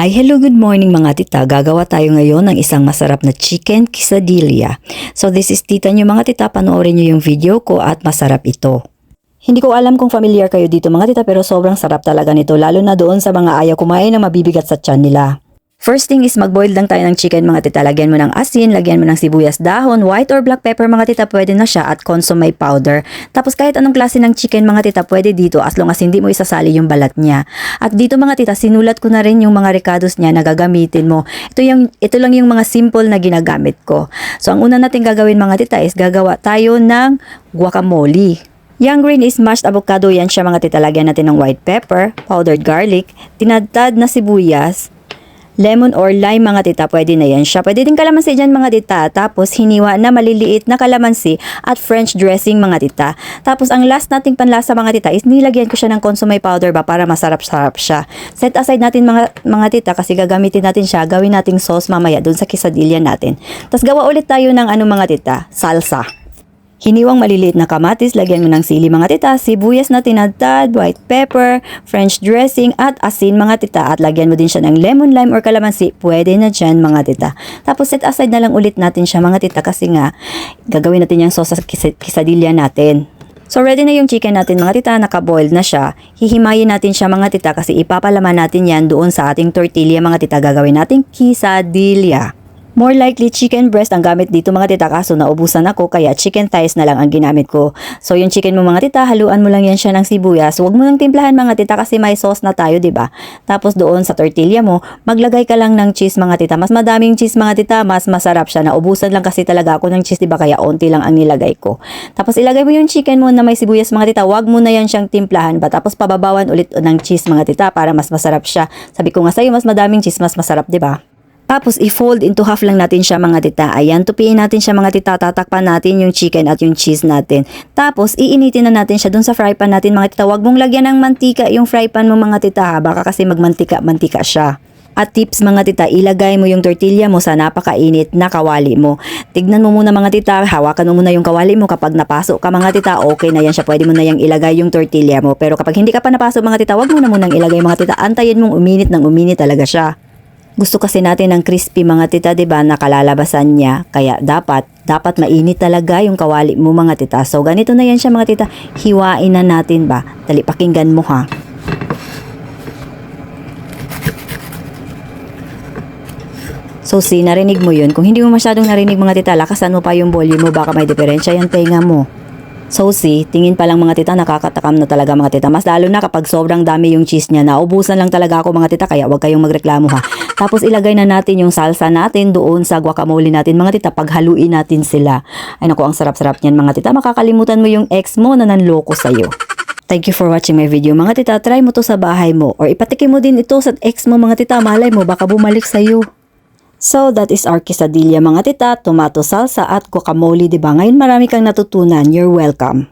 Hi, hello, good morning mga tita. Gagawa tayo ngayon ng isang masarap na chicken quesadilla. So this is tita nyo mga tita, panoorin nyo yung video ko at masarap ito. Hindi ko alam kung familiar kayo dito mga tita pero sobrang sarap talaga nito lalo na doon sa mga ayaw kumain na mabibigat sa tiyan nila. First thing is mag-boil lang tayo ng chicken mga tita. Lagyan mo ng asin, lagyan mo ng sibuyas dahon, white or black pepper mga tita, pwede na siya at consomme powder. Tapos kahit anong klase ng chicken mga tita, pwede dito as long as hindi mo isasali yung balat niya. At dito mga tita, sinulat ko na rin yung mga recados niya na gagamitin mo. Ito lang yung mga simple na ginagamit ko. So ang una natin gagawin mga tita is gagawa tayo ng guacamole. Yung green is mashed avocado, yan siya mga tita. Lagyan natin ng white pepper, powdered garlic, tinadtad na sibuyas, lemon or lime mga tita, pwede na yan siya. Pwede din kalamansi dyan mga tita. Tapos hiniwa na maliliit na kalamansi at French dressing mga tita. Tapos ang last nating panlasa mga tita is nilagyan ko siya ng consomme powder ba para masarap-sarap siya. Set aside natin mga tita kasi gagamitin natin siya. Gawin nating sauce mamaya dun sa quesadilla natin. Tapos gawa ulit tayo ng mga tita, salsa. Hiniwang maliliit na kamatis, lagyan mo ng sili mga tita, sibuyas na tinadtad, white pepper, French dressing at asin mga tita. At lagyan mo din siya ng lemon, lime or kalamansi, pwede na dyan mga tita. Tapos set aside na lang ulit natin siya mga tita kasi nga gagawin natin yung sauce sa quesadilla natin. So ready na yung chicken natin mga tita, naka-boiled na siya. Hihimayin natin siya mga tita kasi ipapalaman natin yan doon sa ating tortilla mga tita. Gagawin natin quesadilla. More likely chicken breast ang gamit dito mga tita, kaso naubusan ako kaya chicken thighs na lang ang ginamit ko. So yung chicken mo mga tita, haluan mo lang yan siya ng sibuyas. Huwag mo nang timplahan mga tita kasi may sauce na tayo, 'di ba? Tapos doon sa tortilla mo, maglagay ka lang ng cheese mga tita. Mas madaming cheese mga tita, mas masarap siya. Naubusan lang kasi talaga ako ng cheese, 'di ba? Kaya onti lang ang nilagay ko. Tapos ilagay mo yung chicken mo na may sibuyas mga tita. Huwag mo na yan siyang timplahan ba? Tapos pababawan ulit ng cheese mga tita para mas masarap siya. Sabi ko nga sa'yo, mas madaming cheese, mas masarap, 'di ba? Tapos i-fold into half lang natin siya mga tita. Ayan, tupiin natin siya mga tita. Tatakpan natin yung chicken at yung cheese natin. Tapos iinitin na natin siya dun sa fry pan natin mga tita. Huwag mong lagyan ng mantika yung fry pan mo mga tita ha. Baka kasi magmantika-mantika siya. At tips mga tita, ilagay mo yung tortilla mo sa napakainit na kawali mo. Tignan mo muna mga tita, hawakan mo muna yung kawali mo. Kapag napasok ka mga tita, okay na yan siya. Pwede mo na yung ilagay yung tortilla mo. Pero kapag hindi ka pa napasok mga tita, huwag mo na munang ilagay mga tita. Antayin mong uminit ng uminit talaga siya. Gusto kasi natin ng crispy mga tita, 'di ba? Nakalalabasan niya. Kaya dapat mainit talaga yung kawali mo mga tita. So ganito na yan siya mga tita. Hiwain na natin ba? Dali, pakinggan mo ha. So narinig mo yun. Kung hindi mo masyadong narinig mga tita, lakasan mo pa yung volume mo. Baka may diferensya yung tenga mo. So tingin pa lang mga tita, nakakatakam na talaga mga tita. Mas lalo na kapag sobrang dami yung cheese niya. Naubusan lang talaga ako mga tita, kaya huwag kayong magreklamo ha. Tapos ilagay na natin yung salsa natin doon sa guacamole natin mga tita. Paghaluin natin sila. Ay naku, ang sarap-sarap niyan mga tita. Makakalimutan mo yung ex mo na nanloko sa'yo. Thank you for watching my video mga tita. Try mo to sa bahay mo. Or ipatikim mo din ito sa ex mo mga tita. Malay mo, baka bumalik sa'yo. So that is our quesadilla mga tita, tomato salsa at guacamole, 'di ba? Ngayon marami kang natutunan. You're welcome.